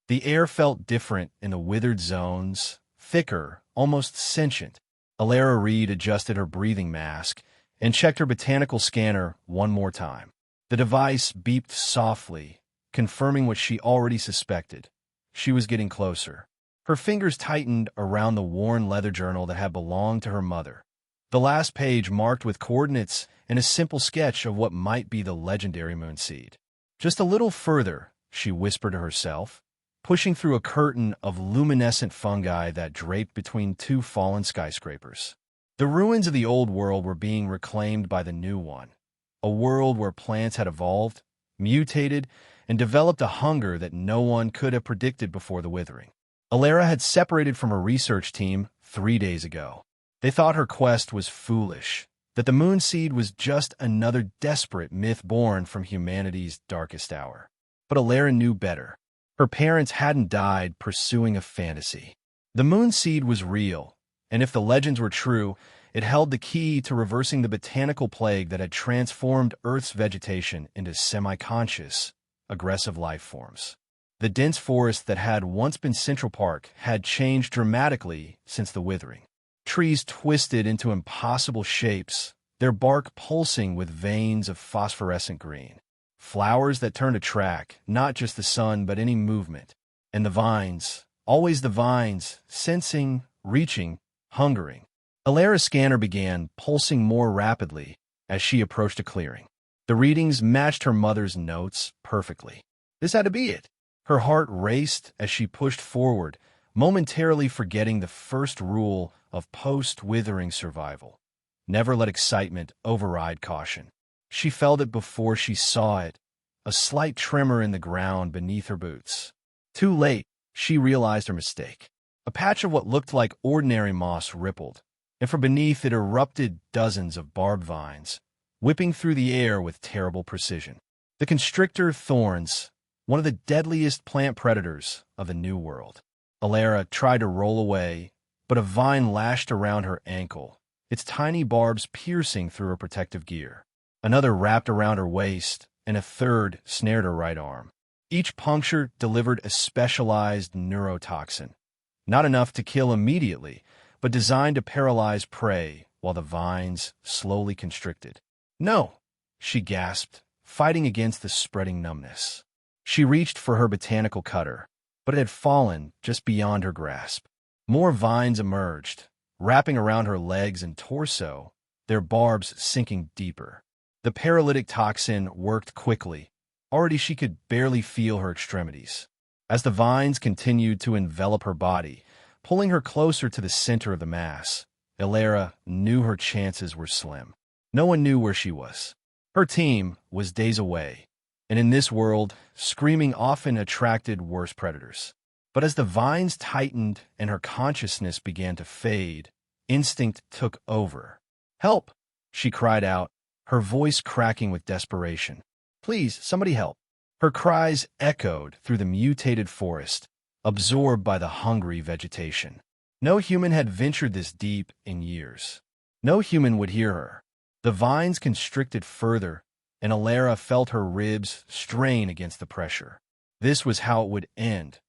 The air felt different in the withered zones, thicker, almost sentient. Alara Reed adjusted her breathing mask and checked her botanical scanner one more time. The device beeped softly, confirming what she already suspected. She was getting closer. Her fingers tightened around the worn leather journal that had belonged to her mother. The last page marked with coordinates and a simple sketch of what might be the legendary moonseed. Just a little further, she whispered to herself, pushing through a curtain of luminescent fungi that draped between two fallen skyscrapers. The ruins of the old world were being reclaimed by the new one, a world where plants had evolved, mutated, and developed a hunger that no one could have predicted before the withering. Alara had separated from her research team 3 days ago. They thought her quest was foolish, that the moonseed was just another desperate myth born from humanity's darkest hour. But Alara knew better. Her parents hadn't died pursuing a fantasy. The moonseed was real, and if the legends were true, it held the key to reversing the botanical plague that had transformed Earth's vegetation into semi-conscious, aggressive life forms. The dense forest that had once been Central Park had changed dramatically since the withering. Trees twisted into impossible shapes, their bark pulsing with veins of phosphorescent green. Flowers that turned to track, not just the sun, but any movement. And the vines, always the vines, sensing, reaching, hungering. Alara's scanner began pulsing more rapidly as she approached a clearing. The readings matched her mother's notes perfectly. This had to be it. Her heart raced as she pushed forward, momentarily forgetting the first rule of post-withering survival. Never let excitement override caution. She felt it before she saw it, a slight tremor in the ground beneath her boots. Too late, she realized her mistake. A patch of what looked like ordinary moss rippled, and from beneath it erupted dozens of barbed vines, whipping through the air with terrible precision. The constrictor thorns, one of the deadliest plant predators of the New World. Alara tried to roll away, but a vine lashed around her ankle, its tiny barbs piercing through her protective gear. Another wrapped around her waist, and a third snared her right arm. Each puncture delivered a specialized neurotoxin, not enough to kill immediately, but designed to paralyze prey while the vines slowly constricted. "No," she gasped, fighting against the spreading numbness. She reached for her botanical cutter, but it had fallen just beyond her grasp. More vines emerged, wrapping around her legs and torso, their barbs sinking deeper. The paralytic toxin worked quickly. Already she could barely feel her extremities. As the vines continued to envelop her body, pulling her closer to the center of the mass, Alara knew her chances were slim. No one knew where she was. Her team was days away, and in this world, screaming often attracted worse predators. But as the vines tightened and her consciousness began to fade, instinct took over. "Help!" she cried out, her voice cracking with desperation. "Please, somebody help." Her cries echoed through the mutated forest, absorbed by the hungry vegetation. No human had ventured this deep in years. No human would hear her. The vines constricted further, and Alara felt her ribs strain against the pressure. This was how it would end.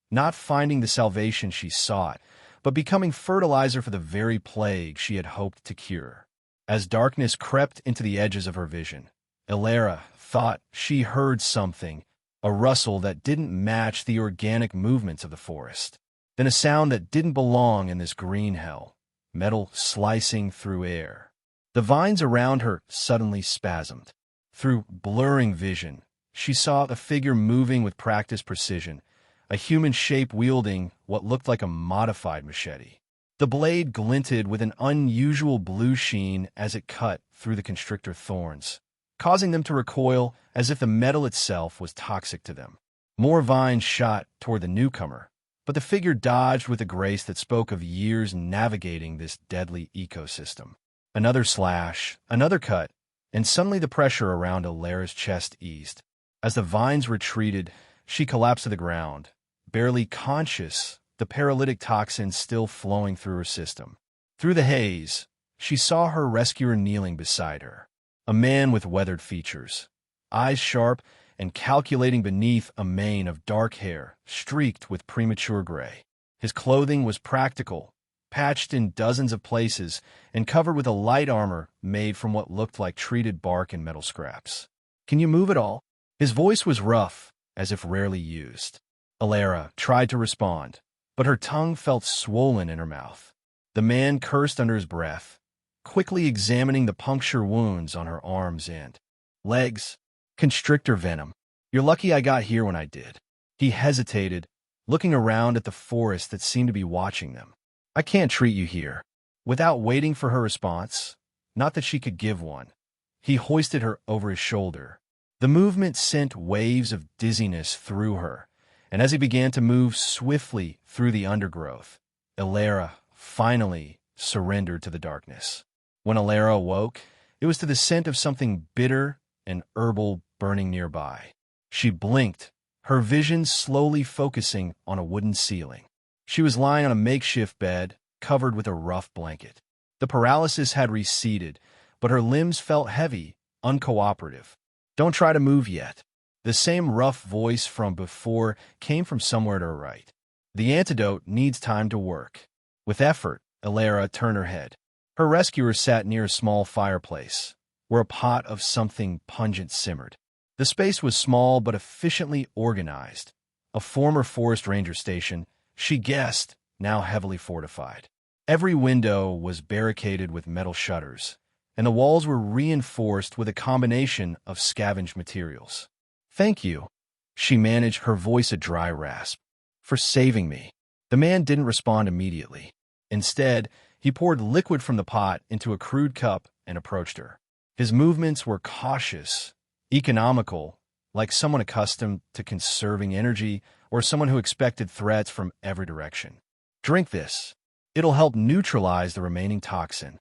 Not finding the salvation she sought, but becoming fertilizer for the very plague she had hoped to cure. As darkness crept into the edges of her vision, Alara thought she heard something, a rustle that didn't match the organic movements of the forest. Then a sound that didn't belong in this green hell, metal slicing through air. The vines around her suddenly spasmed. Through blurring vision, she saw a figure moving with practiced precision, a human shape wielding what looked like a modified machete. The blade glinted with an unusual blue sheen as it cut through the constrictor thorns, causing them to recoil as if the metal itself was toxic to them. More vines shot toward the newcomer, but the figure dodged with a grace that spoke of years navigating this deadly ecosystem. Another slash, another cut, and suddenly the pressure around Alara's chest eased. As the vines retreated, she collapsed to the ground, barely conscious, the paralytic toxin still flowing through her system. Through the haze, she saw her rescuer kneeling beside her, a man with weathered features, eyes sharp and calculating beneath a mane of dark hair streaked with premature gray. His clothing was practical, patched in dozens of places, and covered with a light armor made from what looked like treated bark and metal scraps. "Can you move at all?" His voice was rough, as if rarely used. Alara tried to respond, but her tongue felt swollen in her mouth. The man cursed under his breath, quickly examining the puncture wounds on her arms and legs. "Constrictor venom. You're lucky I got here when I did." He hesitated, looking around at the forest that seemed to be watching them. "I can't treat you here." Without waiting for her response, not that she could give one, he hoisted her over his shoulder. The movement sent waves of dizziness through her, and as he began to move swiftly through the undergrowth, Alara finally surrendered to the darkness. When Alara awoke, it was to the scent of something bitter and herbal burning nearby. She blinked, her vision slowly focusing on a wooden ceiling. She was lying on a makeshift bed, covered with a rough blanket. The paralysis had receded, but her limbs felt heavy, uncooperative. "Don't try to move yet." The same rough voice from before came from somewhere to her right. "The antidote needs time to work." With effort, Alara turned her head. Her rescuer sat near a small fireplace, where a pot of something pungent simmered. The space was small but efficiently organized. A former forest ranger station, she guessed, now heavily fortified. Every window was barricaded with metal shutters, and the walls were reinforced with a combination of scavenged materials. "Thank you," she managed, her voice a dry rasp, "for saving me." The man didn't respond immediately. Instead, he poured liquid from the pot into a crude cup and approached her. His movements were cautious, economical, like someone accustomed to conserving energy or someone who expected threats from every direction. "Drink this. It'll help neutralize the remaining toxin."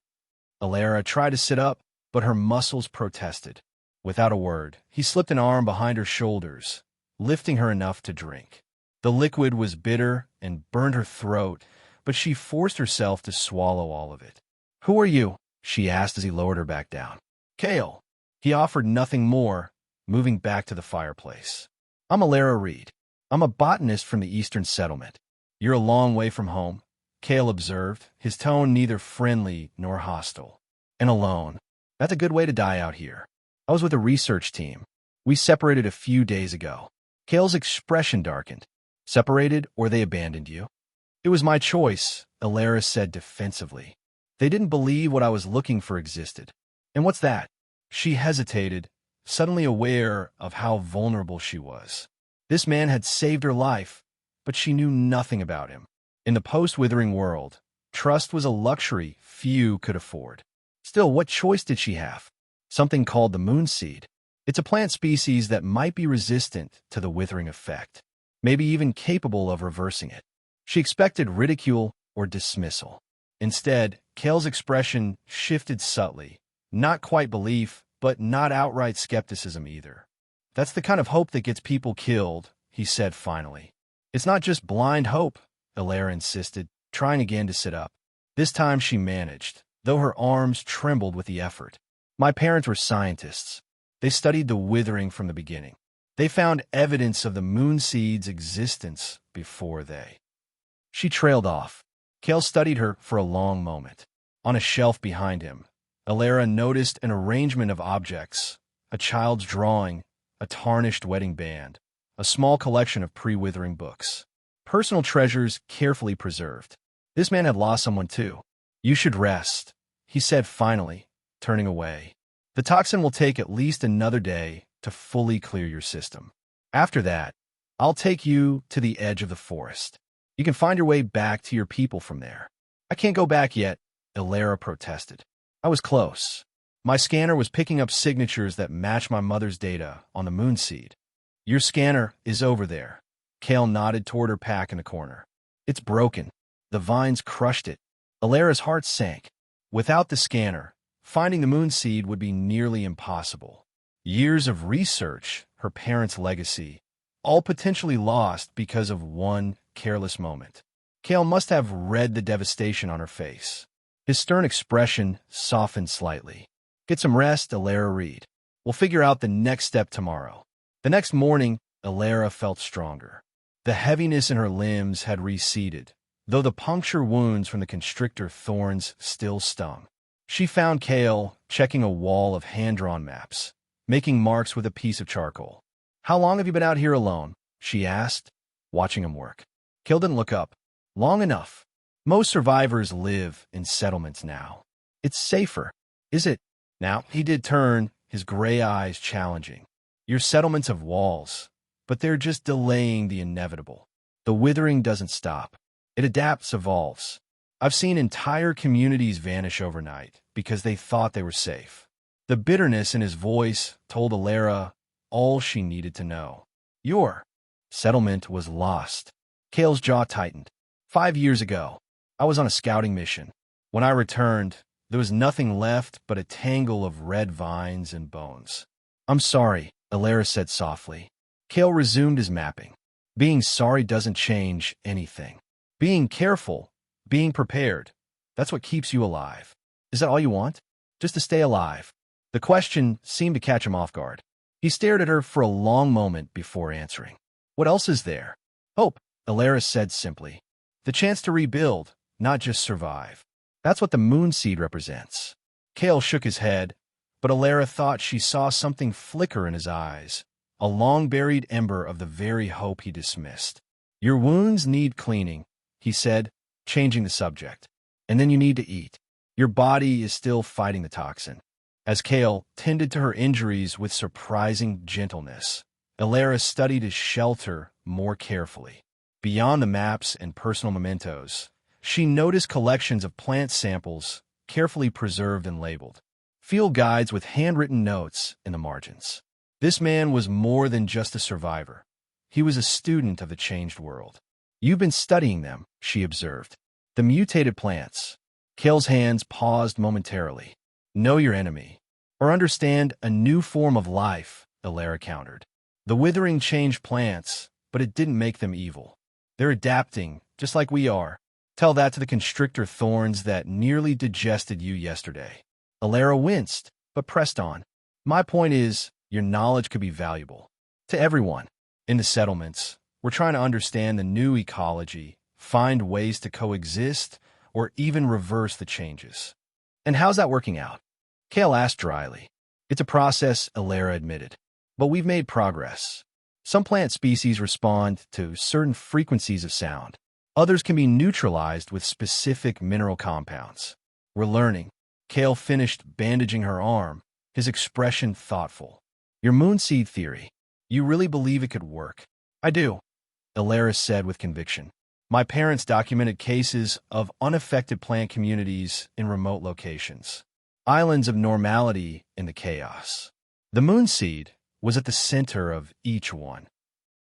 Alara tried to sit up, but her muscles protested. Without a word, he slipped an arm behind her shoulders, lifting her enough to drink. The liquid was bitter and burned her throat, but she forced herself to swallow all of it. "Who are you?" she asked as he lowered her back down. "Kale." He offered nothing more, moving back to the fireplace. "I'm Alara Reed. I'm a botanist from the Eastern Settlement." "You're a long way from home," Kale observed, his tone neither friendly nor hostile. "And alone. That's a good way to die out here. I was with a research team. We separated a few days ago." Kale's expression darkened. "Separated, or they abandoned you?" "It was my choice," Alara said defensively. "They didn't believe what I was looking for existed." "And what's that?" She hesitated, suddenly aware of how vulnerable she was. This man had saved her life, but she knew nothing about him. In the post-withering world, trust was a luxury few could afford. Still, what choice did she have? Something called the moonseed. It's a plant species that might be resistant to the withering effect, maybe even capable of reversing it. She expected ridicule or dismissal. Instead, Kale's expression shifted subtly, not quite belief, but not outright skepticism either. "That's the kind of hope that gets people killed," he said finally. "It's not just blind hope," Alara insisted, trying again to sit up. This time she managed, though her arms trembled with the effort. "My parents were scientists. They studied the withering from the beginning. They found evidence of the moonseed's existence before they—" She trailed off. Kale studied her for a long moment. On a shelf behind him, Alara noticed an arrangement of objects: a child's drawing, a tarnished wedding band, a small collection of pre-withering books. Personal treasures carefully preserved. This man had lost someone too. "You should rest," he said finally, turning away. "The toxin will take at least another day to fully clear your system. After that, I'll take you to the edge of the forest. You can find your way back to your people from there." "I can't go back yet," Alara protested. "I was close. My scanner was picking up signatures that match my mother's data on the moonseed." "Your scanner is over there." Kale nodded toward her pack in the corner. "It's broken. The vines crushed it." Alara's heart sank. Without the scanner, finding the moonseed would be nearly impossible. Years of research, her parents' legacy, all potentially lost because of one careless moment. Kale must have read the devastation on her face. His stern expression softened slightly. "Get some rest, Alara Reed. We'll figure out the next step tomorrow." The next morning, Alara felt stronger. The heaviness in her limbs had receded, though the puncture wounds from the constrictor thorns still stung. She found Kale checking a wall of hand-drawn maps, making marks with a piece of charcoal. "How long have you been out here alone?" she asked, watching him work. Kale didn't look up. "Long enough. Most survivors live in settlements now. It's safer." "Is it?" Now, he did turn, his gray eyes challenging. "Your settlements have walls, but they're just delaying the inevitable. The withering doesn't stop. It adapts, evolves. I've seen entire communities vanish overnight because they thought they were safe." The bitterness in his voice told Alara all she needed to know. "Your settlement was lost." Kale's jaw tightened. "5 years ago, I was on a scouting mission. When I returned, there was nothing left but a tangle of red vines and bones." "I'm sorry," Alara said softly. Kale resumed his mapping. "Being sorry doesn't change anything. Being careful, being prepared, that's what keeps you alive. Is that all you want? Just to stay alive?" The question seemed to catch him off guard. He stared at her for a long moment before answering. "What else is there?" "Hope," Alara said simply. "The chance to rebuild, not just survive. That's what the moon seed represents." Kale shook his head, but Alara thought she saw something flicker in his eyes, a long-buried ember of the very hope he dismissed. "Your wounds need cleaning," he said, changing the subject. "And then you need to eat. Your body is still fighting the toxin." As Kale tended to her injuries with surprising gentleness, Alara studied his shelter more carefully. Beyond the maps and personal mementos, she noticed collections of plant samples carefully preserved and labeled. Field guides with handwritten notes in the margins. This man was more than just a survivor. He was a student of the changed world. "You've been studying them," she observed. "The mutated plants." Kale's hands paused momentarily. "Know your enemy, or understand a new form of life," Alara countered. "The withering changed plants, but it didn't make them evil. They're adapting, just like we are. Tell that to the constrictor thorns that nearly digested you yesterday." Alara winced, but pressed on. "My point is, your knowledge could be valuable. To everyone. In the settlements, we're trying to understand the new ecology, find ways to coexist, or even reverse the changes." "And how's that working out?" Kale asked dryly. "It's a process," Alara admitted. "But we've made progress. Some plant species respond to certain frequencies of sound. Others can be neutralized with specific mineral compounds. We're learning." Kale finished bandaging her arm, his expression thoughtful. "Your moonseed theory. You really believe it could work?" "I do," Alara said with conviction. "My parents documented cases of unaffected plant communities in remote locations. Islands of normality in the chaos. The moonseed was at the center of each one."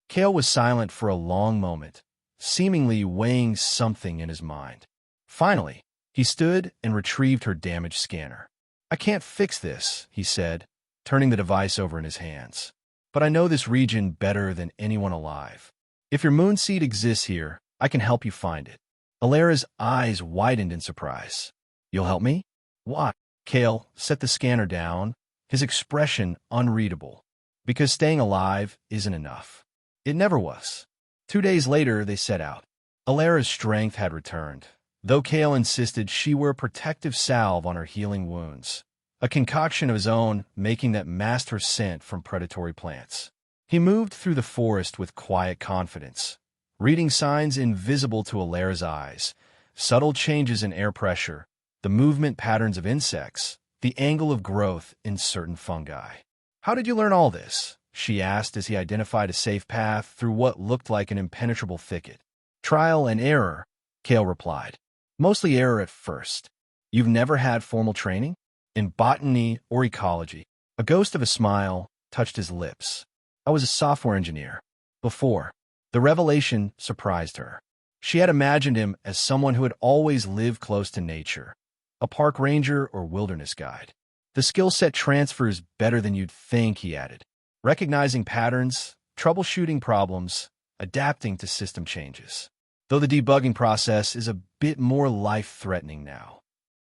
Kale was silent for a long moment, seemingly weighing something in his mind. Finally, he stood and retrieved her damaged scanner. "I can't fix this," he said, turning the device over in his hands. "But I know this region better than anyone alive. If your moonseed exists here, I can help you find it." Alara's eyes widened in surprise. "You'll help me?" "Why?" Kale set the scanner down, his expression unreadable. "Because staying alive isn't enough. It never was." 2 days later, they set out. Alara's strength had returned, though Kale insisted she wear protective salve on her healing wounds, a concoction of his own making that masked her scent from predatory plants. He moved through the forest with quiet confidence, reading signs invisible to Alara's eyes, subtle changes in air pressure, the movement patterns of insects, the angle of growth in certain fungi. "How did you learn all this?" she asked as he identified a safe path through what looked like an impenetrable thicket. "Trial and error," Kale replied. "Mostly error at first." "You've never had formal training? In botany or ecology?" A ghost of a smile touched his lips. "I was a software engineer. Before." The revelation surprised her. She had imagined him as someone who had always lived close to nature, a park ranger or wilderness guide. "The skill set transfers better than you'd think," he added. "Recognizing patterns, troubleshooting problems, adapting to system changes. Though the debugging process is a bit more life-threatening now."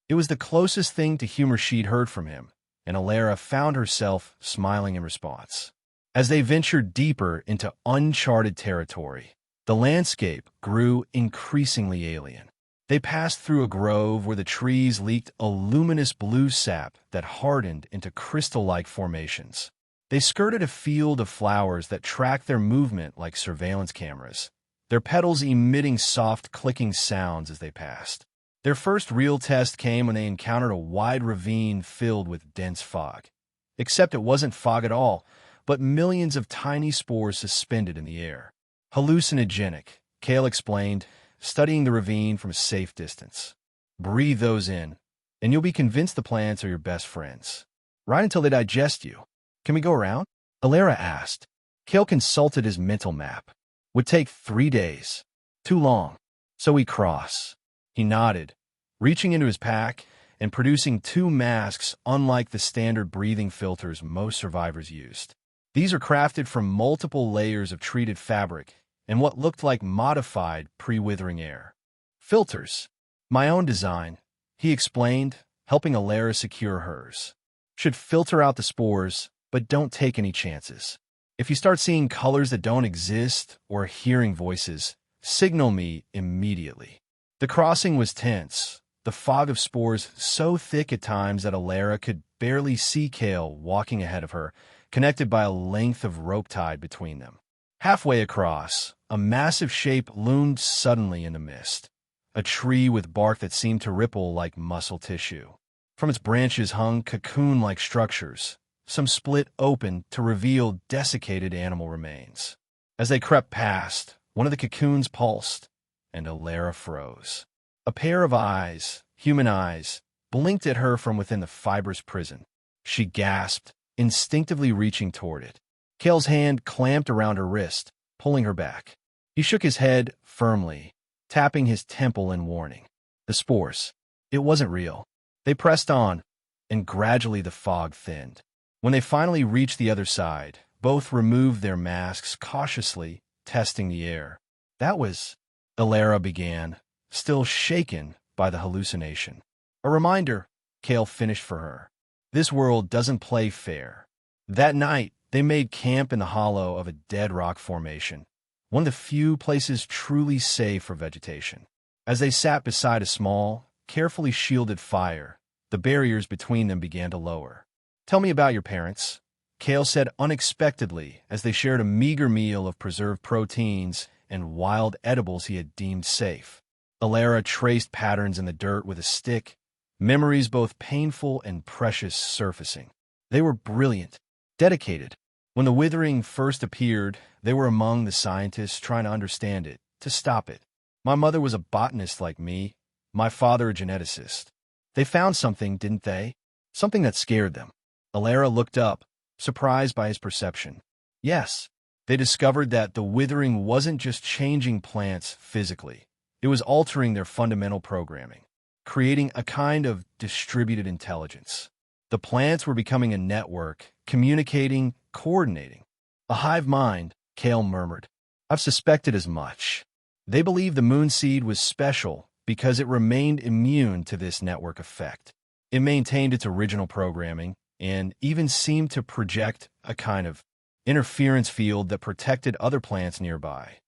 It was the closest thing to humor she'd heard from him, and Alara found herself smiling in response. As they ventured deeper into uncharted territory, the landscape grew increasingly alien. They passed through a grove where the trees leaked a luminous blue sap that hardened into crystal-like formations. They skirted a field of flowers that tracked their movement like surveillance cameras, their petals emitting soft clicking sounds as they passed. Their first real test came when they encountered a wide ravine filled with dense fog. Except it wasn't fog at all, but millions of tiny spores suspended in the air. Hallucinogenic, Kale explained, studying the ravine from a safe distance. Breathe those in, and you'll be convinced the plants are your best friends. Right until they digest you. Can we go around? Alara asked. Kale consulted his mental map. Would take 3 days. Too long. So we cross. He nodded, reaching into his pack and producing 2 masks unlike the standard breathing filters most survivors used. These are crafted from multiple layers of treated fabric and what looked like modified pre-withering air. Filters. My own design, he explained, helping Alara secure hers. Should filter out the spores, but don't take any chances. If you start seeing colors that don't exist or hearing voices, signal me immediately. The crossing was tense, the fog of spores so thick at times that Alara could barely see Kale walking ahead of her, connected by a length of rope tied between them. Halfway across, a massive shape loomed suddenly in the mist, a tree with bark that seemed to ripple like muscle tissue. From its branches hung cocoon-like structures, some split open to reveal desiccated animal remains. As they crept past, one of the cocoons pulsed, and Alara froze. A pair of eyes, human eyes, blinked at her from within the fibrous prison. She gasped, instinctively reaching toward it. Kale's hand clamped around her wrist, pulling her back. He shook his head firmly, tapping his temple in warning. The spores. It wasn't real. They pressed on, and gradually the fog thinned. When they finally reached the other side, both removed their masks cautiously, testing the air. That was... Alara began, still shaken by the hallucination. A reminder, Kale finished for her. This world doesn't play fair. That night, they made camp in the hollow of a dead rock formation, one of the few places truly safe for vegetation. As they sat beside a small, carefully shielded fire, the barriers between them began to lower. Tell me about your parents, Kale said unexpectedly as they shared a meager meal of preserved proteins and wild edibles he had deemed safe. Alara traced patterns in the dirt with a stick, memories both painful and precious surfacing. They were brilliant, dedicated. When the withering first appeared, they were among the scientists trying to understand it, to stop it. My mother was a botanist like me, my father a geneticist. They found something, didn't they? Something that scared them. Alara looked up, surprised by his perception. Yes, they discovered that the withering wasn't just changing plants physically. It was altering their fundamental programming, creating a kind of distributed intelligence. The plants were becoming a network, communicating, coordinating. A hive mind, Kale murmured. I've suspected as much. They believed the moonseed was special because it remained immune to this network effect. It maintained its original programming and even seemed to project a kind of interference field that protected other plants nearby.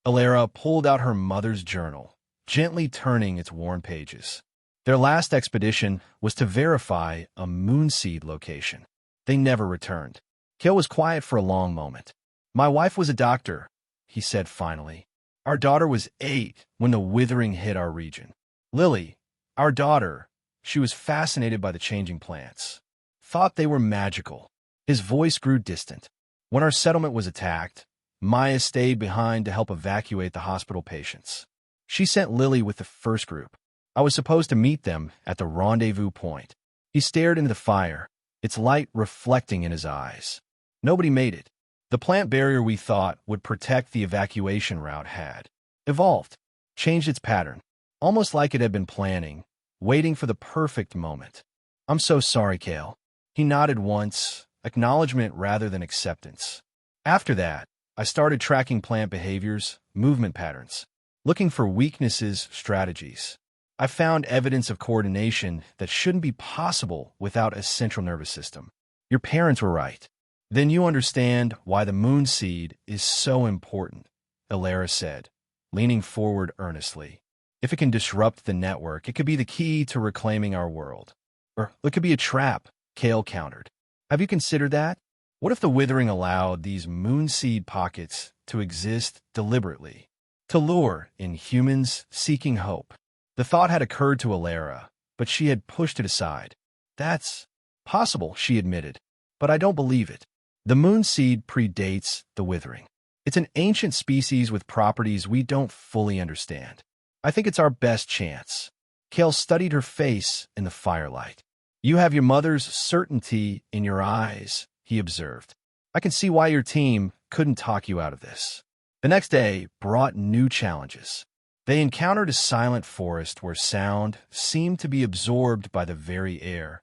Alara pulled out her mother's journal, gently turning its worn pages. Their last expedition was to verify a moonseed location. They never returned. Kale was quiet for a long moment. My wife was a doctor, he said finally. Our daughter was 8 when the withering hit our region. Lily, our daughter, she was fascinated by the changing plants. Thought they were magical. His voice grew distant. When our settlement was attacked, Maya stayed behind to help evacuate the hospital patients. She sent Lily with the first group. I was supposed to meet them at the rendezvous point. He stared into the fire, its light reflecting in his eyes. Nobody made it. The plant barrier we thought would protect the evacuation route had evolved, changed its pattern, almost like it had been planning, waiting for the perfect moment. I'm so sorry, Kale. He nodded once, acknowledgement rather than acceptance. After that, I started tracking plant behaviors, movement patterns, looking for weaknesses, strategies. I found evidence of coordination that shouldn't be possible without a central nervous system. Your parents were right. Then you understand why the moon seed is so important, Alara said, leaning forward earnestly. If it can disrupt the network, it could be the key to reclaiming our world. Or it could be a trap, Kale countered. Have you considered that? What if the withering allowed these moon seed pockets to exist deliberately, to lure in humans seeking hope? The thought had occurred to Alara, but she had pushed it aside. That's possible, she admitted, but I don't believe it. The moon seed predates the withering. It's an ancient species with properties we don't fully understand. I think it's our best chance. Kale studied her face in the firelight. You have your mother's certainty in your eyes, he observed. I can see why your team couldn't talk you out of this. The next day brought new challenges. They encountered a silent forest where sound seemed to be absorbed by the very air,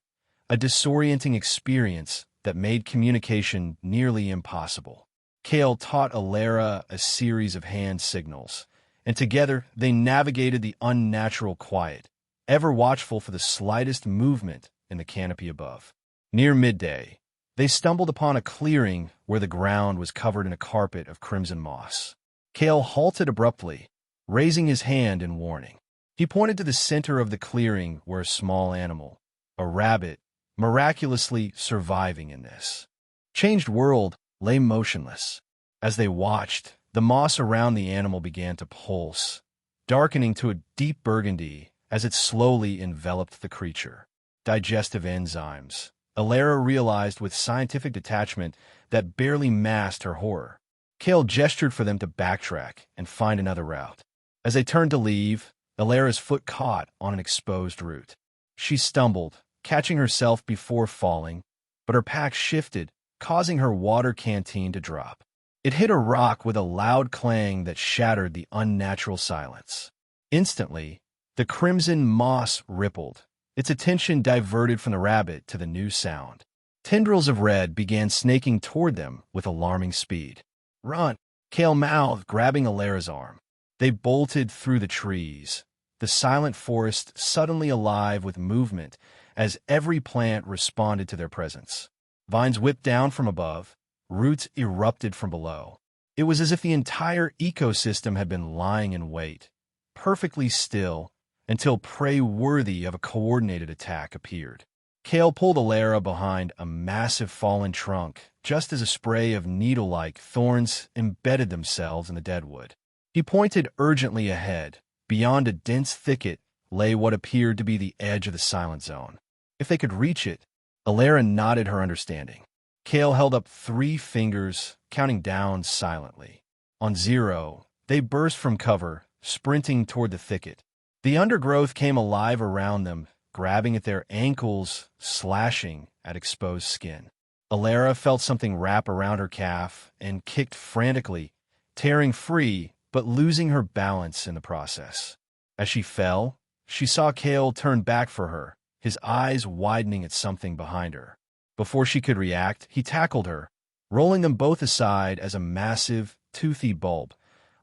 a disorienting experience that made communication nearly impossible. Kale taught Alara a series of hand signals, and together they navigated the unnatural quiet, ever watchful for the slightest movement in the canopy above. Near midday, they stumbled upon a clearing where the ground was covered in a carpet of crimson moss. Kale halted abruptly, raising his hand in warning. He pointed to the center of the clearing where a small animal, a rabbit, miraculously surviving in this changed world, lay motionless. As they watched, the moss around the animal began to pulse, darkening to a deep burgundy as it slowly enveloped the creature. Digestive enzymes, Alara realized with scientific detachment that barely masked her horror. Kale gestured for them to backtrack and find another route. As they turned to leave, Alara's foot caught on an exposed root. She stumbled, catching herself before falling, but her pack shifted, causing her water canteen to drop. It hit a rock with a loud clang that shattered the unnatural silence. Instantly, the crimson moss rippled, its attention diverted from the rabbit to the new sound. Tendrils of red began snaking toward them with alarming speed. Run! Kale mouthed, grabbing Alara's arm. They bolted through the trees, the silent forest suddenly alive with movement as every plant responded to their presence. Vines whipped down from above, roots erupted from below. It was as if the entire ecosystem had been lying in wait, perfectly still, until prey worthy of a coordinated attack appeared. Kale pulled Alara behind a massive fallen trunk, just as a spray of needle-like thorns embedded themselves in the deadwood. He pointed urgently ahead. Beyond a dense thicket lay what appeared to be the edge of the silent zone. If they could reach it, Alara nodded her understanding. Kale held up 3 fingers, counting down silently. On 0, they burst from cover, sprinting toward the thicket. The undergrowth came alive around them, grabbing at their ankles, slashing at exposed skin. Alara felt something wrap around her calf and kicked frantically, tearing free but losing her balance in the process. As she fell, she saw Kale turn back for her, his eyes widening at something behind her. Before she could react, he tackled her, rolling them both aside as a massive, toothy bulb,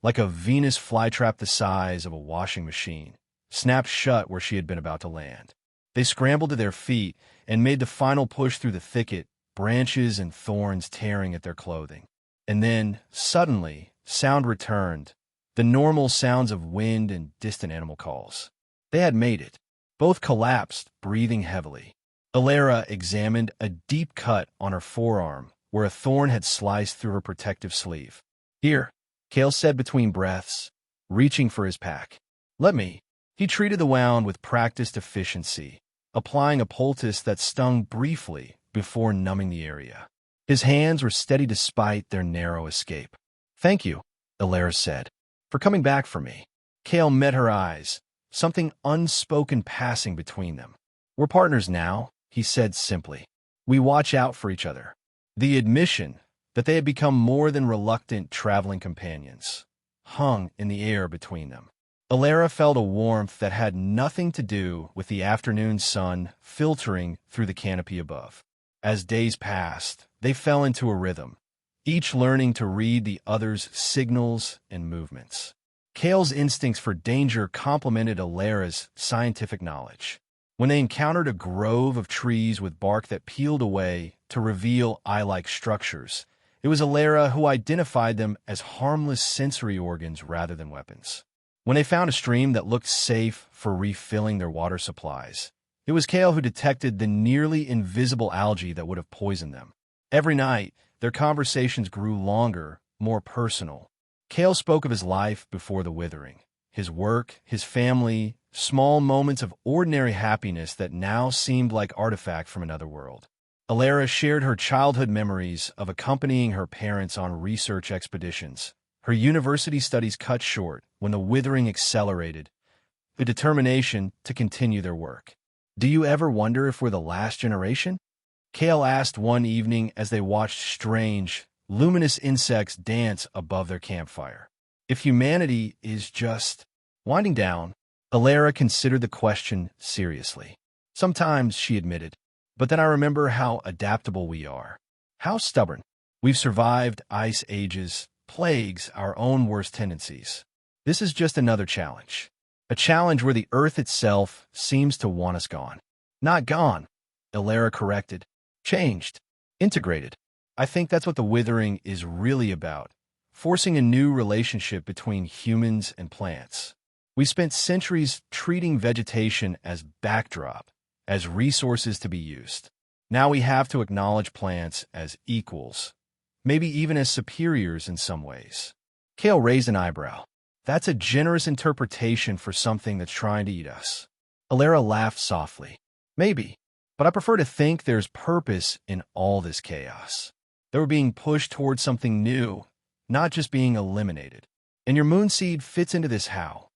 like a Venus flytrap the size of a washing machine, snapped shut where she had been about to land. They scrambled to their feet and made the final push through the thicket, branches and thorns tearing at their clothing. And then, suddenly, sound returned, the normal sounds of wind and distant animal calls. They had made it. Both collapsed, breathing heavily. Alara examined a deep cut on her forearm, where a thorn had sliced through her protective sleeve. Here, Kale said between breaths, reaching for his pack. Let me. He treated the wound with practiced efficiency, applying a poultice that stung briefly before numbing the area. His hands were steady despite their narrow escape. Thank you, Alara said, for coming back for me. Kale met her eyes, something unspoken passing between them. We're partners now, he said simply. We watch out for each other. The admission that they had become more than reluctant traveling companions hung in the air between them. Alara felt a warmth that had nothing to do with the afternoon sun filtering through the canopy above. As days passed, they fell into a rhythm, each learning to read the other's signals and movements. Kale's instincts for danger complemented Alara's scientific knowledge. When they encountered a grove of trees with bark that peeled away to reveal eye-like structures, it was Alara who identified them as harmless sensory organs rather than weapons. When they found a stream that looked safe for refilling their water supplies, it was Kale who detected the nearly invisible algae that would have poisoned them. Every night, their conversations grew longer, more personal. Kale spoke of his life before the withering, his work, his family, small moments of ordinary happiness that now seemed like artifacts from another world. Alara shared her childhood memories of accompanying her parents on research expeditions. Her university studies cut short when the withering accelerated, the determination to continue their work. "Do you ever wonder if we're the last generation?" Kale asked one evening as they watched strange, luminous insects dance above their campfire. "If humanity is just winding down," Alara considered the question seriously. "Sometimes," she admitted, "but then I remember how adaptable we are. How stubborn. We've survived ice ages, plagues, our own worst tendencies. This is just another challenge. A challenge where the Earth itself seems to want us gone." "Not gone," Alara corrected. "Changed. Integrated. I think that's what the withering is really about. Forcing a new relationship between humans and plants. We spent centuries treating vegetation as backdrop, as resources to be used. Now we have to acknowledge plants as equals, maybe even as superiors in some ways." Kale raised an eyebrow. "That's a generous interpretation for something that's trying to eat us." Alara laughed softly. "Maybe, but I prefer to think there's purpose in all this chaos. They were being pushed towards something new, not just being eliminated. And your moonseed fits into this how.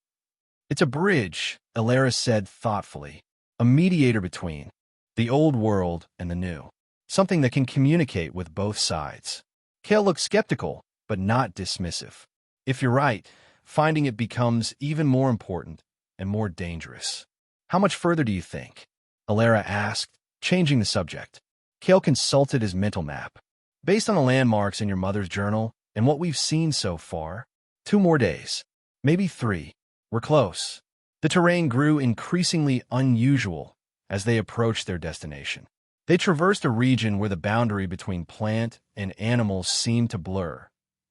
It's a bridge," Alara said thoughtfully, "a mediator between the old world and the new, something that can communicate with both sides." Kale looked skeptical, but not dismissive. "If you're right, finding it becomes even more important and more dangerous." "How much further do you think?" Alara asked, changing the subject. Kale consulted his mental map. "Based on the landmarks in your mother's journal and what we've seen so far, 2 more days, maybe 3. We're close." The terrain grew increasingly unusual as they approached their destination. They traversed a region where the boundary between plant and animal seemed to blur.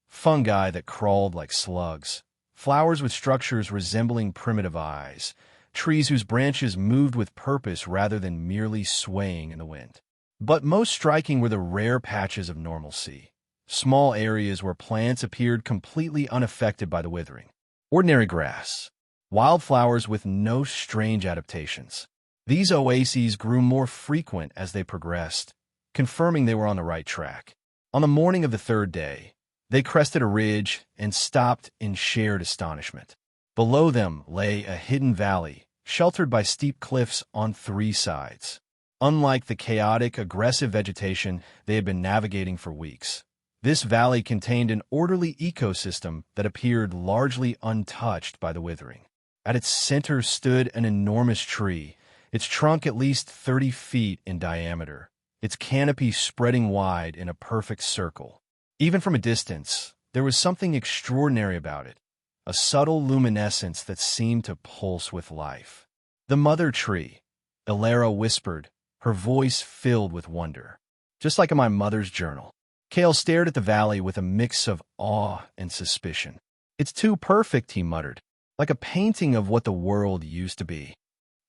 Fungi that crawled like slugs, flowers with structures resembling primitive eyes, trees whose branches moved with purpose rather than merely swaying in the wind. But most striking were the rare patches of normalcy, small areas where plants appeared completely unaffected by the withering. Ordinary grass, wildflowers with no strange adaptations. These oases grew more frequent as they progressed, confirming they were on the right track. On the morning of the 3rd day, they crested a ridge and stopped in shared astonishment. Below them lay a hidden valley, sheltered by steep cliffs on 3 sides. Unlike the chaotic, aggressive vegetation they had been navigating for weeks, this valley contained an orderly ecosystem that appeared largely untouched by the withering. At its center stood an enormous tree, its trunk at least 30 feet in diameter, its canopy spreading wide in a perfect circle. Even from a distance, there was something extraordinary about it, a subtle luminescence that seemed to pulse with life. "The mother tree," Alara whispered, her voice filled with wonder. "Just like in my mother's journal." Kale stared at the valley with a mix of awe and suspicion. "It's too perfect," he muttered, "like a painting of what the world used to be."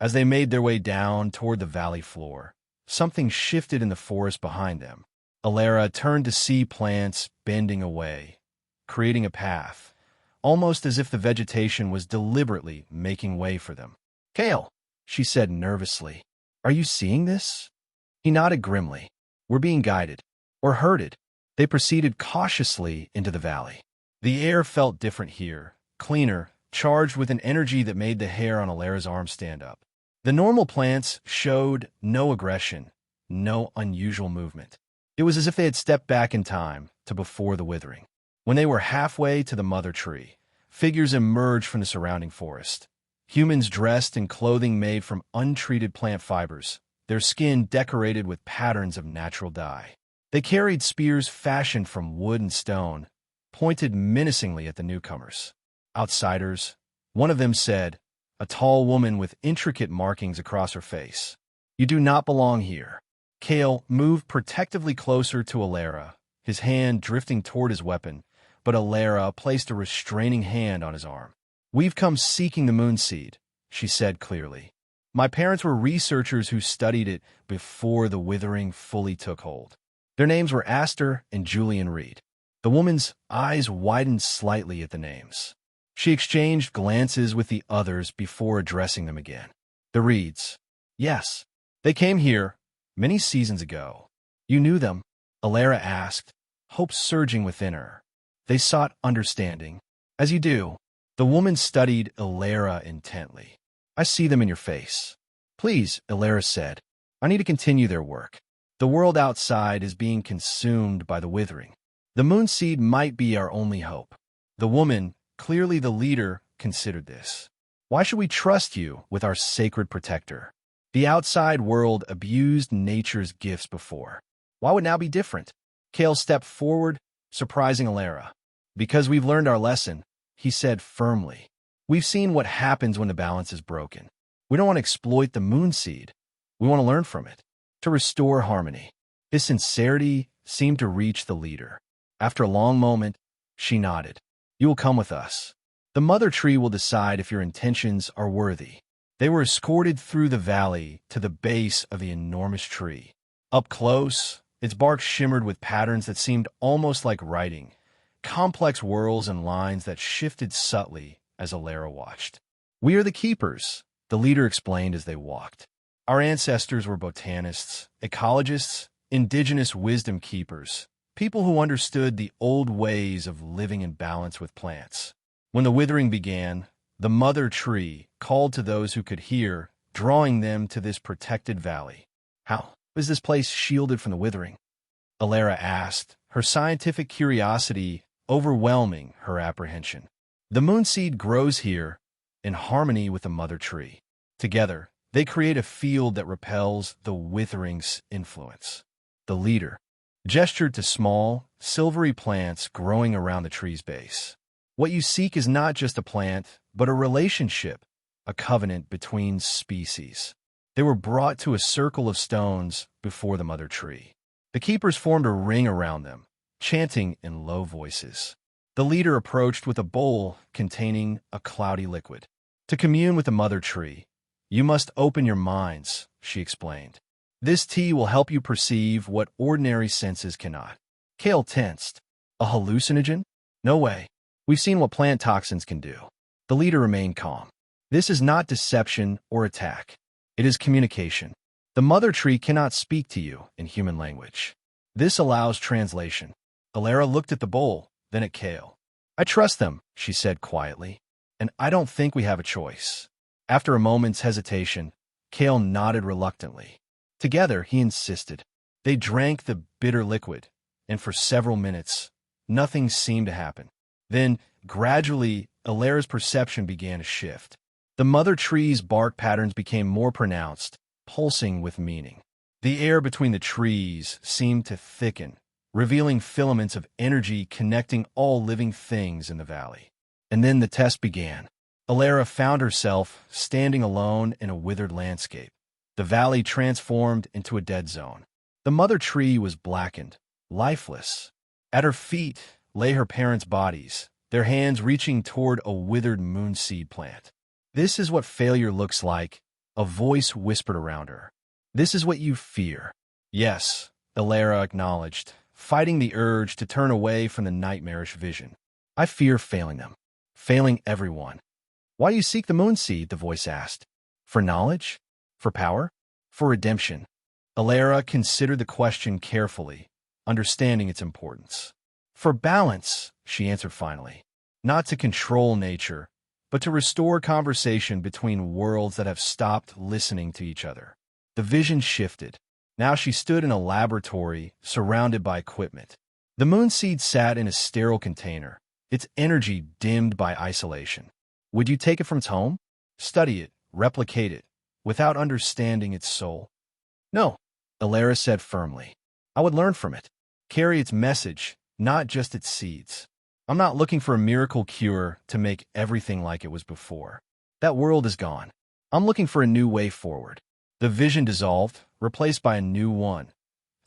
As they made their way down toward the valley floor, something shifted in the forest behind them. Alara turned to see plants bending away, creating a path, almost as if the vegetation was deliberately making way for them. "Kale," she said nervously, "are you seeing this?" He nodded grimly. "We're being guided, or herded." They proceeded cautiously into the valley. The air felt different here, cleaner, charged with an energy that made the hair on Alara's arm stand up. The normal plants showed no aggression, no unusual movement. It was as if they had stepped back in time to before the withering. When they were halfway to the mother tree, figures emerged from the surrounding forest. Humans dressed in clothing made from untreated plant fibers, their skin decorated with patterns of natural dye. They carried spears fashioned from wood and stone, pointed menacingly at the newcomers. "Outsiders," one of them said, a tall woman with intricate markings across her face. You do not belong here. Kale moved protectively closer to Alara, his hand drifting toward his weapon, but Alara placed a restraining hand on his arm. We've come seeking the moonseed, she said clearly. My parents were researchers who studied it before the withering fully took hold. Their names were Astor and Julian Reed. The woman's eyes widened slightly at the names. She exchanged glances with the others before addressing them again. The Reeds. Yes. They came here many seasons ago. You knew them? Alara asked, hope surging within her. They sought understanding. As you do. The woman studied Alara intently. I see them in your face. Please, Alara said. I need to continue their work. The world outside is being consumed by the withering. The moonseed might be our only hope. The woman, clearly the leader, considered this. Why should we trust you with our sacred protector? The outside world abused nature's gifts before. Why would now be different? Kale stepped forward, surprising Alara. Because we've learned our lesson, he said firmly. We've seen what happens when the balance is broken. We don't want to exploit the moonseed. We want to learn from it, to restore harmony. His sincerity seemed to reach the leader. After a long moment, she nodded. You will come with us. The mother tree will decide if your intentions are worthy. They were escorted through the valley to the base of the enormous tree. Up close, its bark shimmered with patterns that seemed almost like writing, complex whorls and lines that shifted subtly as Alara watched. We are the keepers, the leader explained as they walked. Our ancestors were botanists, ecologists, indigenous wisdom keepers, people who understood the old ways of living in balance with plants. When the withering began, the mother tree called to those who could hear, drawing them to this protected valley. How is this place shielded from the withering? Alara asked, her scientific curiosity overwhelming her apprehension. The moonseed grows here in harmony with the mother tree. Together, they create a field that repels the withering's influence. The leader gestured to small, silvery plants growing around the tree's base. What you seek is not just a plant, but a relationship, a covenant between species. They were brought to a circle of stones before the mother tree. The keepers formed a ring around them, chanting in low voices. The leader approached with a bowl containing a cloudy liquid. To commune with the mother tree, you must open your minds, she explained. This tea will help you perceive what ordinary senses cannot. Kale tensed. A hallucinogen? No way. We've seen what plant toxins can do. The leader remained calm. This is not deception or attack. It is communication. The mother tree cannot speak to you in human language. This allows translation. Alara looked at the bowl, then at Kale. I trust them, she said quietly, and I don't think we have a choice. After a moment's hesitation, Kale nodded reluctantly. Together, he insisted. They drank the bitter liquid, and for several minutes, nothing seemed to happen. Then, gradually, Alara's perception began to shift. The mother tree's bark patterns became more pronounced, pulsing with meaning. The air between the trees seemed to thicken, revealing filaments of energy connecting all living things in the valley. And then the test began. Alara found herself standing alone in a withered landscape. The valley transformed into a dead zone. The mother tree was blackened, lifeless. At her feet lay her parents' bodies, their hands reaching toward a withered moonseed plant. This is what failure looks like, a voice whispered around her. This is what you fear. Yes, Alara acknowledged, fighting the urge to turn away from the nightmarish vision. I fear failing them, failing everyone. Why do you seek the moonseed? The voice asked. For knowledge? For power? For redemption? Alara considered the question carefully, understanding its importance. For balance, she answered finally. Not to control nature, but to restore conversation between worlds that have stopped listening to each other. The vision shifted. Now she stood in a laboratory surrounded by equipment. The moonseed sat in a sterile container, its energy dimmed by isolation. Would you take it from its home? Study it, replicate it, without understanding its soul? No, Alara said firmly. I would learn from it, carry its message, not just its seeds. I'm not looking for a miracle cure to make everything like it was before. That world is gone. I'm looking for a new way forward. The vision dissolved, replaced by a new one.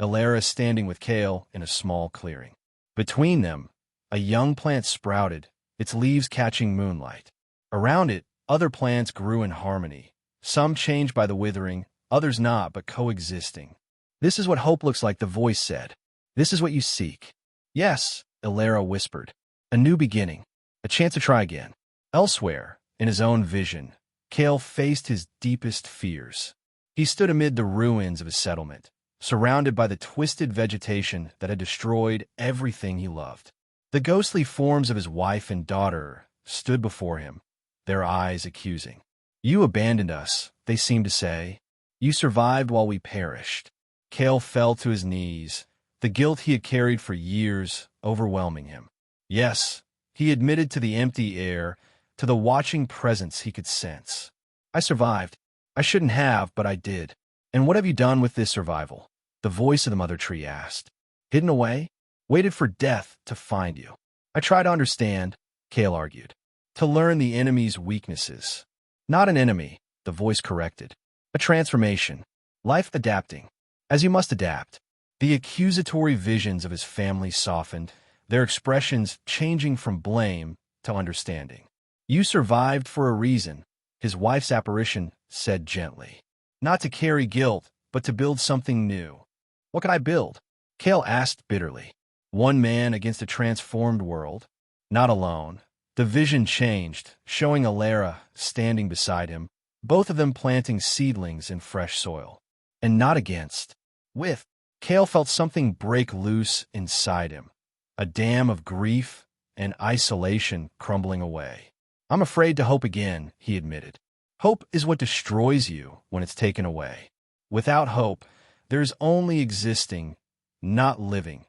Elara standing with Kale in a small clearing. Between them, a young plant sprouted, its leaves catching moonlight. Around it, other plants grew in harmony, some changed by the withering, others not, but coexisting. This is what hope looks like, the voice said. This is what you seek. Yes, Elara whispered. A new beginning. A chance to try again. Elsewhere, in his own vision, Kale faced his deepest fears. He stood amid the ruins of his settlement, surrounded by the twisted vegetation that had destroyed everything he loved. The ghostly forms of his wife and daughter stood before him, their eyes accusing. You abandoned us, they seemed to say. You survived while we perished. Kale fell to his knees, the guilt he had carried for years overwhelming him. Yes, he admitted to the empty air, to the watching presence he could sense. I survived. I shouldn't have, but I did. And what have you done with this survival? The voice of the mother tree asked. Hidden away? Waited for death to find you. I try to understand, Kale argued. To learn the enemy's weaknesses. Not an enemy, the voice corrected. A transformation. Life adapting. As you must adapt. The accusatory visions of his family softened, their expressions changing from blame to understanding. You survived for a reason, his wife's apparition said gently. Not to carry guilt, but to build something new. What can I build? Kale asked bitterly. One man against a transformed world. Not alone. The vision changed, showing Elara standing beside him, both of them planting seedlings in fresh soil. And not against. With. Kale felt something break loose inside him. A dam of grief and isolation crumbling away. I'm afraid to hope again, he admitted. Hope is what destroys you when it's taken away. Without hope, there's only existing, not living.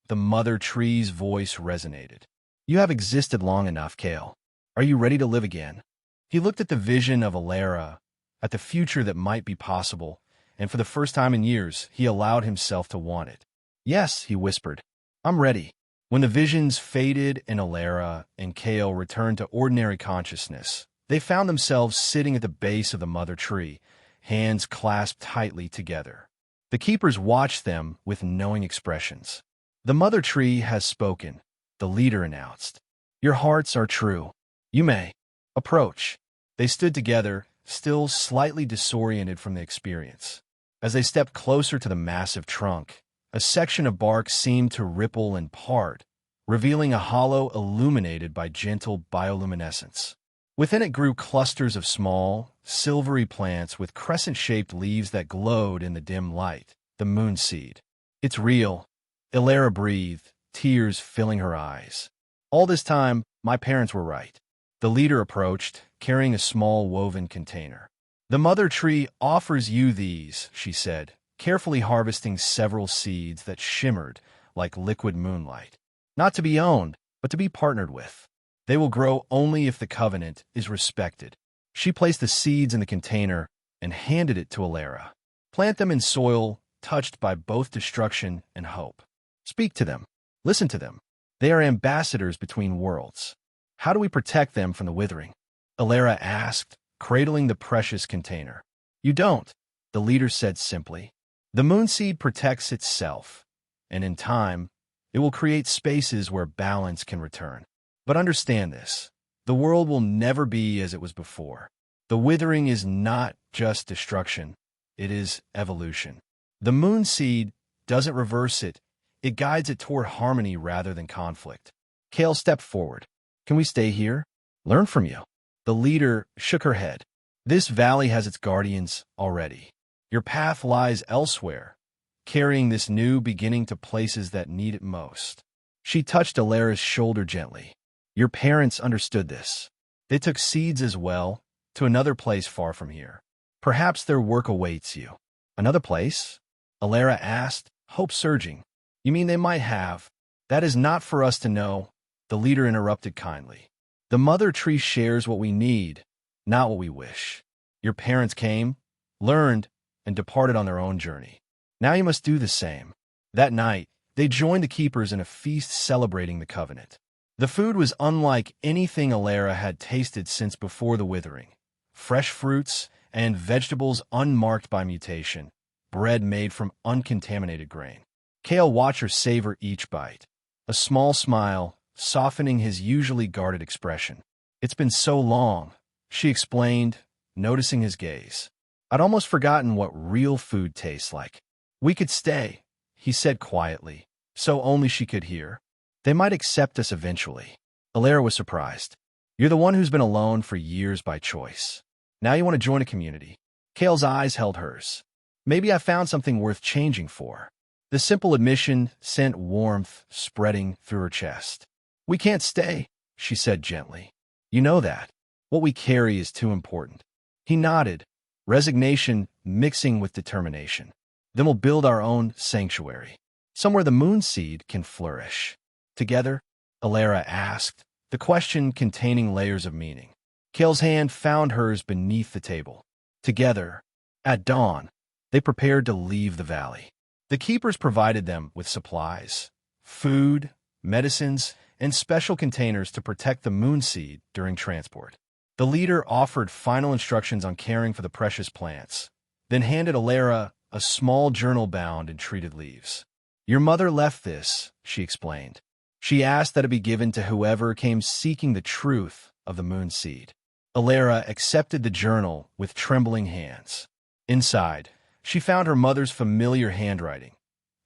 The mother tree's voice resonated. You have existed long enough, Kale. Are you ready to live again? He looked at the vision of Elara, at the future that might be possible, and for the first time in years, he allowed himself to want it. Yes, he whispered. I'm ready. When the visions faded and Elara and Kale returned to ordinary consciousness, they found themselves sitting at the base of the mother tree, hands clasped tightly together. The keepers watched them with knowing expressions. The mother tree has spoken, the leader announced. Your hearts are true. You may approach. They stood together, still slightly disoriented from the experience. As they stepped closer to the massive trunk, a section of bark seemed to ripple and part, revealing a hollow illuminated by gentle bioluminescence. Within it grew clusters of small, silvery plants with crescent-shaped leaves that glowed in the dim light, the moonseed. It's real, Elara breathed, tears filling her eyes. All this time, my parents were right. The leader approached, carrying a small woven container. The mother tree offers you these, she said, carefully harvesting several seeds that shimmered like liquid moonlight. Not to be owned, but to be partnered with. They will grow only if the covenant is respected. She placed the seeds in the container and handed it to Elara. Plant them in soil touched by both destruction and hope. Speak to them. Listen to them. They are ambassadors between worlds. How do we protect them from the withering? Elara asked, cradling the precious container. You don't, the leader said simply. The moonseed protects itself, and in time, it will create spaces where balance can return. But understand this, the world will never be as it was before. The withering is not just destruction, it is evolution. The moonseed doesn't reverse it, it guides it toward harmony rather than conflict. Kale stepped forward. Can we stay here? Learn from you. The leader shook her head. This valley has its guardians already. Your path lies elsewhere, carrying this new beginning to places that need it most. She touched Elara's shoulder gently. Your parents understood this. They took seeds as well, to another place far from here. Perhaps their work awaits you. Another place? Elara asked, hope surging. You mean they might have? That is not for us to know, the leader interrupted kindly. The mother tree shares what we need, not what we wish. Your parents came, learned, and departed on their own journey. Now you must do the same. That night, they joined the keepers in a feast celebrating the covenant. The food was unlike anything Elara had tasted since before the withering. fresh fruits, and vegetables unmarked by mutation, bread made from uncontaminated grain. Kale watched her savor each bite, a small smile softening his usually guarded expression. "It's been so long," she explained, noticing his gaze. "I'd almost forgotten what real food tastes like." "We could stay," he said quietly, so only she could hear. "They might accept us eventually." Alara was surprised. "You're the one who's been alone for years by choice. Now you want to join a community." Kale's eyes held hers. "Maybe I found something worth changing for." The simple admission sent warmth spreading through her chest. "We can't stay," she said gently. "You know that. What we carry is too important." He nodded, resignation mixing with determination. "Then we'll build our own sanctuary, somewhere the moon seed can flourish." "Together?" Alara asked, the question containing layers of meaning. Kale's hand found hers beneath the table. Together. At dawn, they prepared to leave the valley. The keepers provided them with supplies, food, medicines, and special containers to protect the moon seed during transport. The leader offered final instructions on caring for the precious plants, then handed Alara a small journal bound in treated leaves. "Your mother left this," she explained. "She asked that it be given to whoever came seeking the truth of the moon seed." Alara accepted the journal with trembling hands. Inside, she found her mother's familiar handwriting,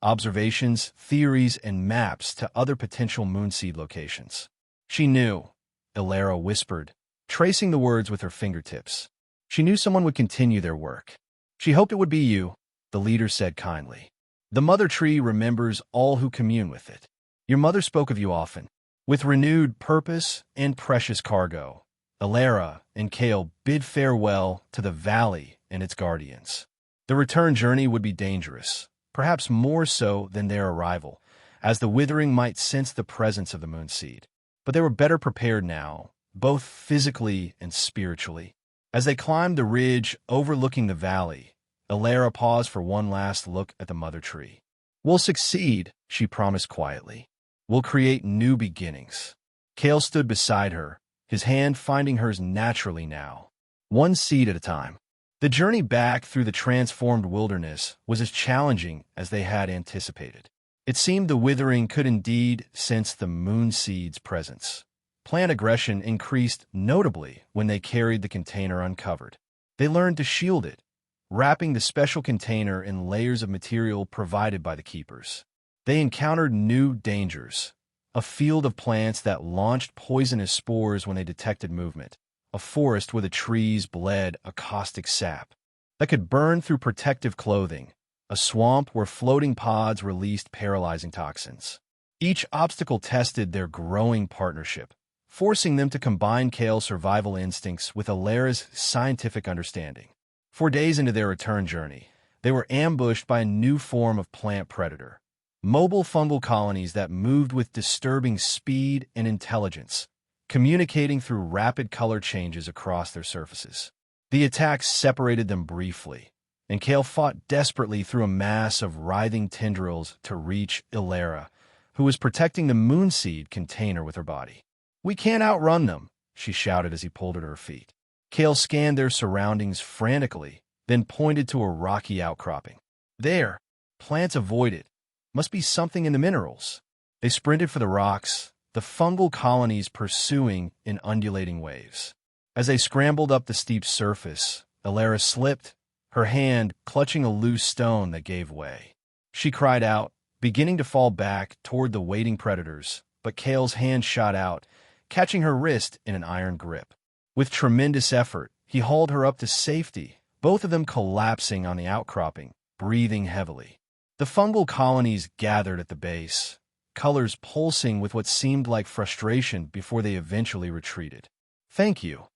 observations, theories, and maps to other potential moonseed locations. "She knew," Alara whispered, tracing the words with her fingertips. "She knew someone would continue their work. She hoped it would be you," the leader said kindly. "The mother tree remembers all who commune with it. Your mother spoke of you often, with renewed purpose and precious cargo." Alara and Kale bid farewell to the valley and its guardians. The return journey would be dangerous, perhaps more so than their arrival, as the withering might sense the presence of the moon seed. But they were better prepared now, both physically and spiritually. As they climbed the ridge overlooking the valley, Alara paused for one last look at the mother tree. "We'll succeed," she promised quietly. "We'll create new beginnings." Kale stood beside her, his hand finding hers naturally now, one seed at a time. The journey back through the transformed wilderness was as challenging as they had anticipated. It seemed the withering could indeed sense the moon seed's presence. Plant aggression increased notably when they carried the container uncovered. They learned to shield it, wrapping the special container in layers of material provided by the keepers. They encountered new dangers, a field of plants that launched poisonous spores when they detected movement, a forest where the trees bled a caustic sap that could burn through protective clothing, a swamp where floating pods released paralyzing toxins. Each obstacle tested their growing partnership, forcing them to combine Kale's survival instincts with Alara's scientific understanding. 4 days into their return journey, they were ambushed by a new form of plant predator, mobile fungal colonies that moved with disturbing speed and intelligence, communicating through rapid color changes across their surfaces. The attacks separated them briefly, and Kale fought desperately through a mass of writhing tendrils to reach Alara, who was protecting the moonseed container with her body. "We can't outrun them," she shouted as he pulled her to her feet. Kale scanned their surroundings frantically, then pointed to a rocky outcropping. "There! Plants avoided. Must be something in the minerals." They sprinted for the rocks, the fungal colonies pursuing in undulating waves. As they scrambled up the steep surface, Alara slipped, her hand clutching a loose stone that gave way. She cried out, beginning to fall back toward the waiting predators, but Kale's hand shot out, catching her wrist in an iron grip. With tremendous effort, he hauled her up to safety, both of them collapsing on the outcropping, breathing heavily. The fungal colonies gathered at the base, colors pulsing with what seemed like frustration before they eventually retreated. "Thank you,"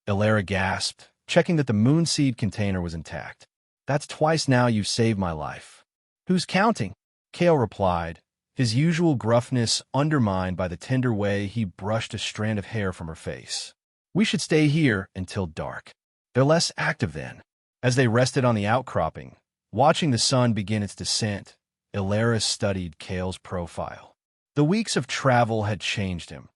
Alara gasped, checking that the moonseed container was intact. "That's twice now you've saved my life." "Who's counting?" Kale replied, his usual gruffness undermined by the tender way he brushed a strand of hair from her face. "We should stay here until dark. They're less active then." As they rested on the outcropping, watching the sun begin its descent, Alara studied Kale's profile. The weeks of travel had changed him,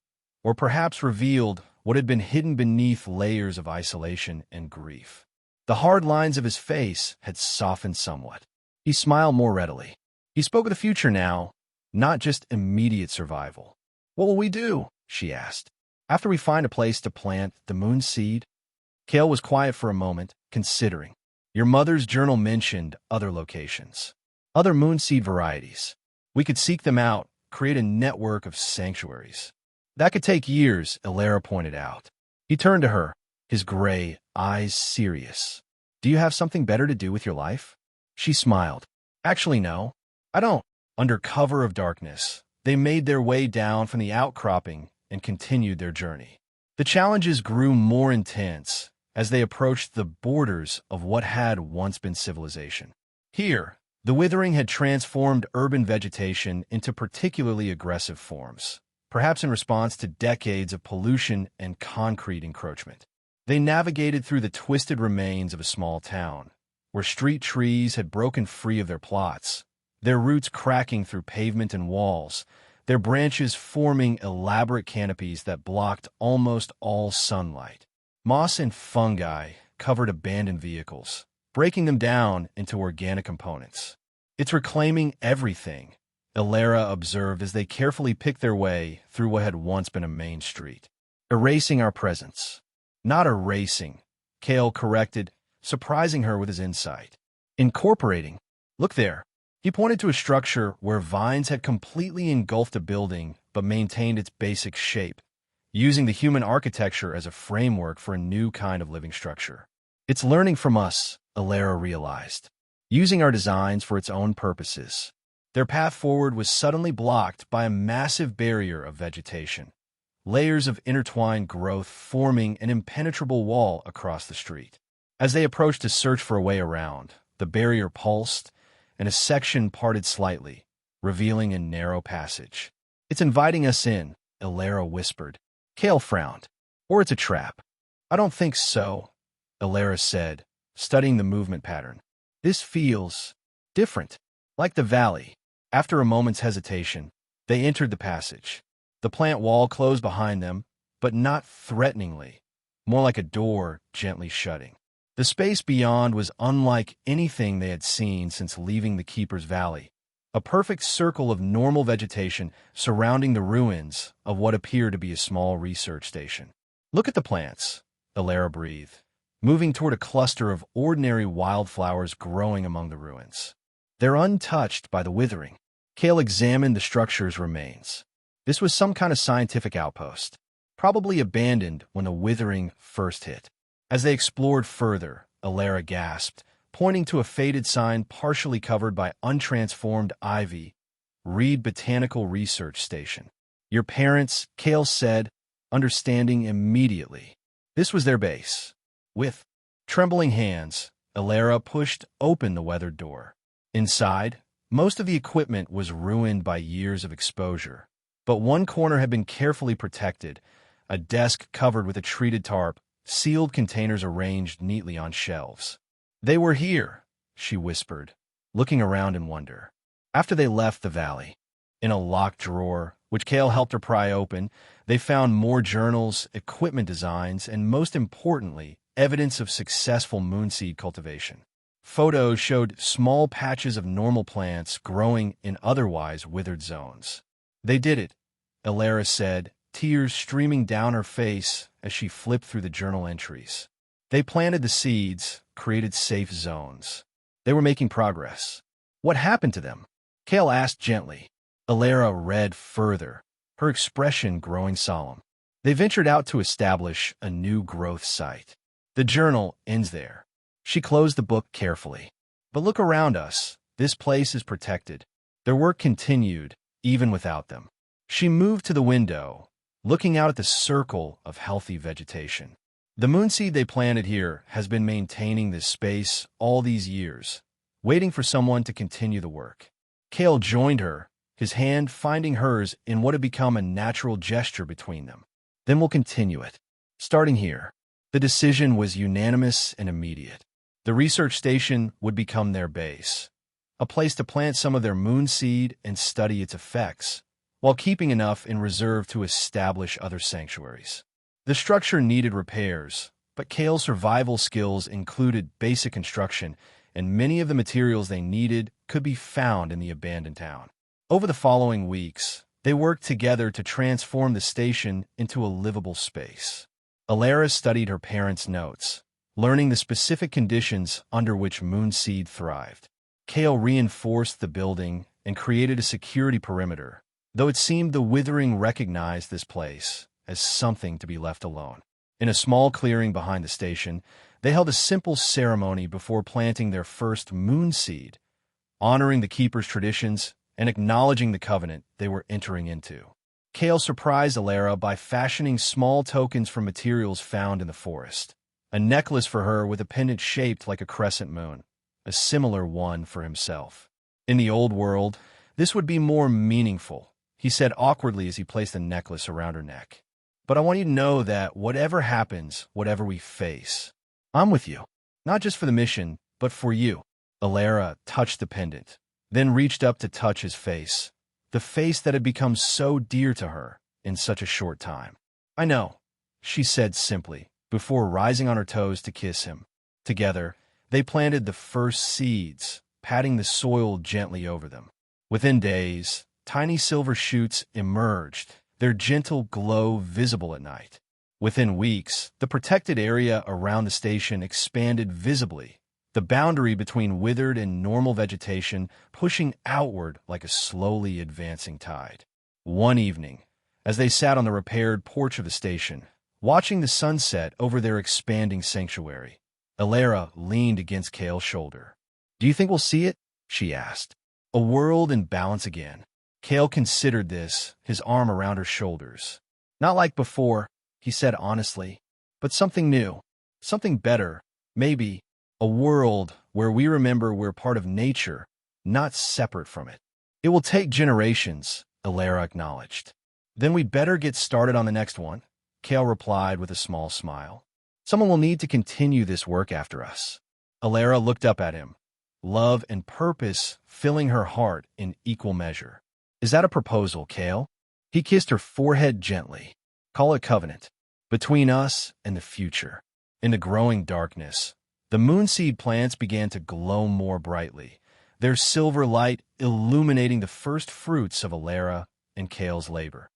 or perhaps revealed what had been hidden beneath layers of isolation and grief. The hard lines of his face had softened somewhat. He smiled more readily. He spoke of the future now, not just immediate survival. "What will we do?" she asked. "After we find a place to plant the moon seed?" Kale was quiet for a moment, considering. "Your mother's journal mentioned other locations, other moonseed varieties. We could seek them out, create a network of sanctuaries." "That could take years," Elara pointed out. He turned to her, his gray eyes serious. "Do you have something better to do with your life?" She smiled. "Actually, no. I don't." Under cover of darkness, they made their way down from the outcropping and continued their journey. The challenges grew more intense as they approached the borders of what had once been civilization. Here, the withering had transformed urban vegetation into particularly aggressive forms, perhaps in response to decades of pollution and concrete encroachment. They navigated through the twisted remains of a small town, where street trees had broken free of their plots, their roots cracking through pavement and walls, their branches forming elaborate canopies that blocked almost all sunlight. Moss and fungi covered abandoned vehicles, breaking them down into organic components. "It's reclaiming everything," Elara observed as they carefully picked their way through what had once been a main street. "Erasing our presence." "Not erasing," Kale corrected, surprising her with his insight. "Incorporating. Look there." He pointed to a structure where vines had completely engulfed a building but maintained its basic shape, using the human architecture as a framework for a new kind of living structure. "It's learning from us," Elara realized, using our designs for its own purposes. Their path forward was suddenly blocked by a massive barrier of vegetation, layers of intertwined growth forming an impenetrable wall across the street. As they approached to search for a way around, the barrier pulsed, and a section parted slightly, revealing a narrow passage. "It's inviting us in," Elara whispered. Kale frowned. "Or it's a trap." "I don't think so," Elara said, studying the movement pattern. "This feels different, like the valley." After a moment's hesitation, they entered the passage. The plant wall closed behind them, but not threateningly, more like a door gently shutting. The space beyond was unlike anything they had seen since leaving the Keeper's Valley, a perfect circle of normal vegetation surrounding the ruins of what appeared to be a small research station. "Look at the plants," Elara breathed, moving toward a cluster of ordinary wildflowers growing among the ruins. "They're untouched by the withering." Kale examined the structure's remains. This was some kind of scientific outpost, probably abandoned when the withering first hit. As they explored further, Elara gasped, pointing to a faded sign partially covered by untransformed ivy. "Reed Botanical Research Station." "Your parents," Kale said, understanding immediately. This was their base. With trembling hands, Elara pushed open the weathered door. Inside, most of the equipment was ruined by years of exposure, but one corner had been carefully protected, a desk covered with a treated tarp, sealed containers arranged neatly on shelves. "They were here," she whispered, looking around in wonder. After they left the valley, in a locked drawer, which Kale helped her pry open, they found more journals, equipment designs, and most importantly, evidence of successful moonseed cultivation. Photos showed small patches of normal plants growing in otherwise withered zones. "They did it," Elara said, tears streaming down her face as she flipped through the journal entries. "They planted the seeds, created safe zones. They were making progress." "What happened to them?" Kale asked gently. Elara read further, her expression growing solemn. "They ventured out to establish a new growth site. The journal ends there." She closed the book carefully. "But look around us. This place is protected." Their work continued, even without them. She moved to the window, looking out at the circle of healthy vegetation. "The moonseed they planted here has been maintaining this space all these years, waiting for someone to continue the work." Kale joined her, his hand finding hers in what had become a natural gesture between them. "Then we'll continue it. Starting here." The decision was unanimous and immediate. The research station would become their base, a place to plant some of their moonseed and study its effects, while keeping enough in reserve to establish other sanctuaries. The structure needed repairs, but Kale's survival skills included basic construction, and many of the materials they needed could be found in the abandoned town. Over the following weeks, they worked together to transform the station into a livable space. Alara studied her parents' notes, learning the specific conditions under which Moonseed thrived. Kale reinforced the building and created a security perimeter, though it seemed the Withering recognized this place as something to be left alone. In a small clearing behind the station, they held a simple ceremony before planting their first Moonseed, honoring the keeper's traditions and acknowledging the covenant they were entering into. Kale surprised Alara by fashioning small tokens from materials found in the forest. A necklace for her with a pendant shaped like a crescent moon, a similar one for himself. In the old world, this would be more meaningful, he said awkwardly as he placed the necklace around her neck. But I want you to know that whatever happens, whatever we face, I'm with you. Not just for the mission, but for you. Alara touched the pendant, then reached up to touch his face, the face that had become so dear to her in such a short time. I know, she said simply, before rising on her toes to kiss him. Together, they planted the first seeds, patting the soil gently over them. Within days, tiny silver shoots emerged, their gentle glow visible at night. Within weeks, the protected area around the station expanded visibly, the boundary between withered and normal vegetation pushing outward like a slowly advancing tide. One evening, as they sat on the repaired porch of the station, watching the sunset over their expanding sanctuary, Alara leaned against Kale's shoulder. "Do you think we'll see it?" she asked. A world in balance again. Kale considered this, his arm around her shoulders. "Not like before," he said honestly, "but something new, something better, maybe a world where we remember we're part of nature, not separate from it." "It will take generations," Alara acknowledged. "Then we'd better get started on the next one," Kale replied with a small smile. "Someone will need to continue this work after us." Alara looked up at him, love and purpose filling her heart in equal measure. "Is that a proposal, Kale?" He kissed her forehead gently. "Call it covenant. Between us and the future." In the growing darkness, the moonseed plants began to glow more brightly, their silver light illuminating the first fruits of Alara and Kale's labor.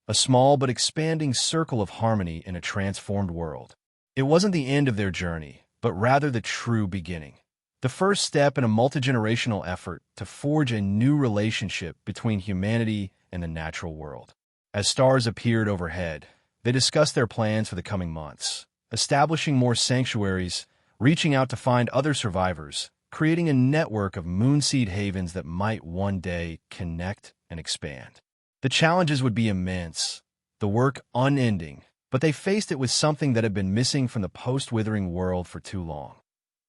A small but expanding circle of harmony in a transformed world. It wasn't the end of their journey, but rather the true beginning. The first step in a multi-generational effort to forge a new relationship between humanity and the natural world. As stars appeared overhead, they discussed their plans for the coming months, establishing more sanctuaries, reaching out to find other survivors, creating a network of moonseed havens that might one day connect and expand. The challenges would be immense, the work unending, but they faced it with something that had been missing from the post-withering world for too long: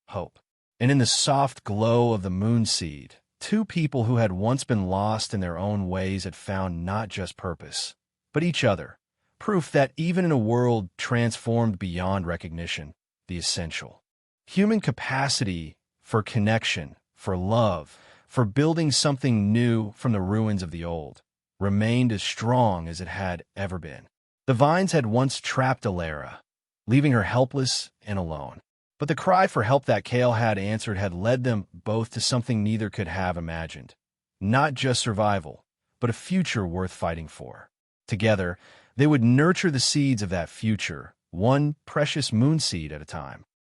hope. And in the soft glow of the moonseed, two people who had once been lost in their own ways had found not just purpose, but each other, proof that even in a world transformed beyond recognition, the essential human capacity for connection, for love, for building something new from the ruins of the old, remained as strong as it had ever been. The vines had once trapped Alara, leaving her helpless and alone. But the cry for help that Kale had answered had led them both to something neither could have imagined. Not just survival, but a future worth fighting for. Together, they would nurture the seeds of that future, one precious moonseed at a time.